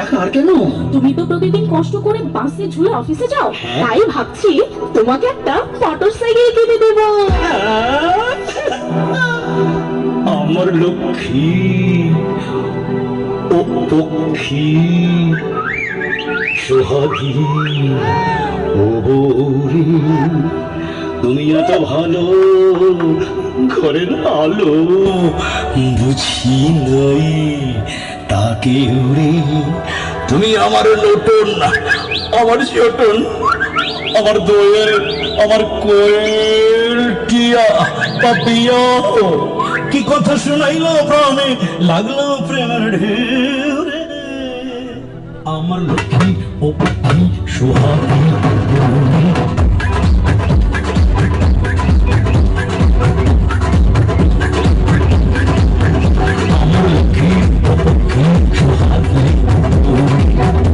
টাকা আর কেন? তুমি তো প্রতিদিন কষ্ট করে বাসে ঝুলে অফিসে যাও, তাই ভাবছি তোমাকে একটা মোটরসাইকেল কিনে দেবো। আমার লক্ষ্মী ও পক্ষী সোহাগী ও বৌরি, তুমি এত ভালো ঘরের আলো বুঝি নাই তাকে উড়ে। তুমি আমার নতুন, আমার চটন, আমার দোয়েল, আমার কোয়েল টিয়া পাপিয়া, কি কথা শোনাইলো প্রাণে লাগলো প্রেমের ঢেউ রে। আমার লক্ষ্মী ও পক্ষী সোহাগী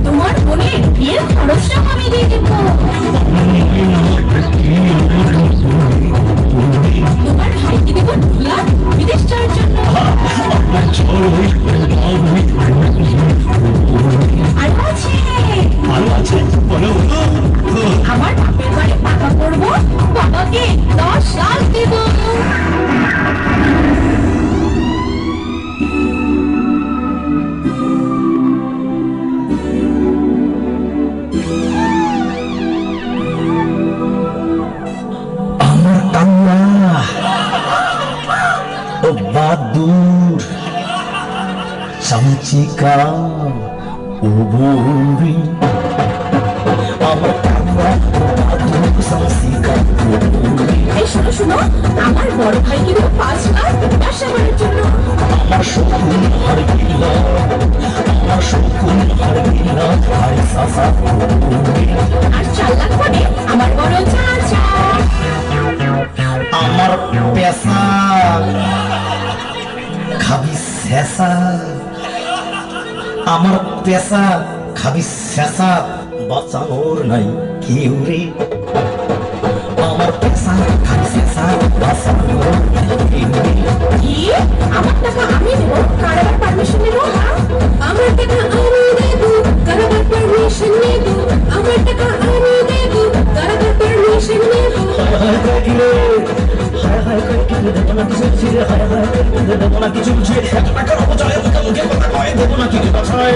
তোমার বোনের বিয়ের খরচটা আমি দিয়ে দেবো। তোমার ভাইকে দেবো 2 লাখ বিদেশ যাওয়ার জন্য। আরো আছে বলো। আমার বাপের বাড়ি টাকা করবো, বাবাকে 10 লাখ দেবো। বাদুর চামচিকা ও বৌরি, আমার বাদুর চামচিকা ও বৌরি। এই শোনো শোনো, আমার বড় ভাইকে দেবো 5 লাখ ব্যবসা করার জন্য। আমার শকুন হার গিলা, আমার শকুন হার গিলা হার সাসা আর 4 লাখ মানে আমার বড় চাচা। আমার পেশা খাবি শেষা, আমার পেশা খাবি শেষা, বাঁচানোর নাই কেউ রে। আমার পেশা খাবি শেষা, বাঁচানোর নাই কেউ রে। কি? আমার টাকা আমি দেবো, কার আবার পারমিশন নেবো? আমার টাকা আমি দেবো, কার আবার পারমিশন নেবো? আমার টাকা আমি দেবো, কার আবার পারমিশন নেবো? হায় হায় করে কিরে, হায় হায় করে কিরে, দেবো না কিছু ছিঁড়ে, হায় হায় করে কিরে, দেবো না কিছু ছিঁড়ে, এত টাকার অপচয় মুখে মুখে কথা কয়, দেবো না কিছু বাছায়।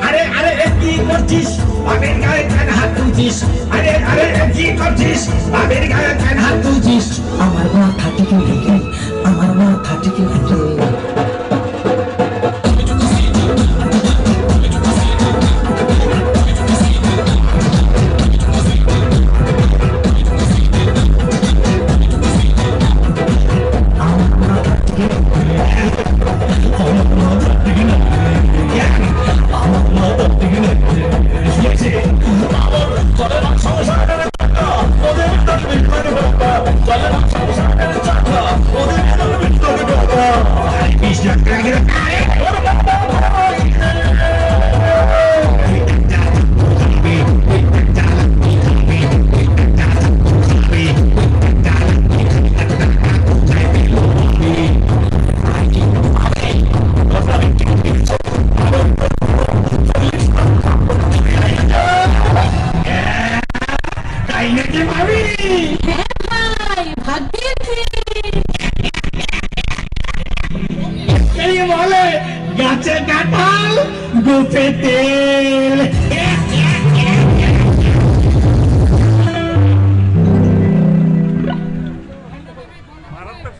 আরে আরে কি করছিস? বাপের গায়ে কেন হাত তুলছিস? আরে আরে কি করছিস? বাপের গায়ে কেন হাত তুলছিস? আমার মাথা থেকে উঠে, আমার মাথা থেকে উঠে। গাছে কাঁঠাল, গুফেতে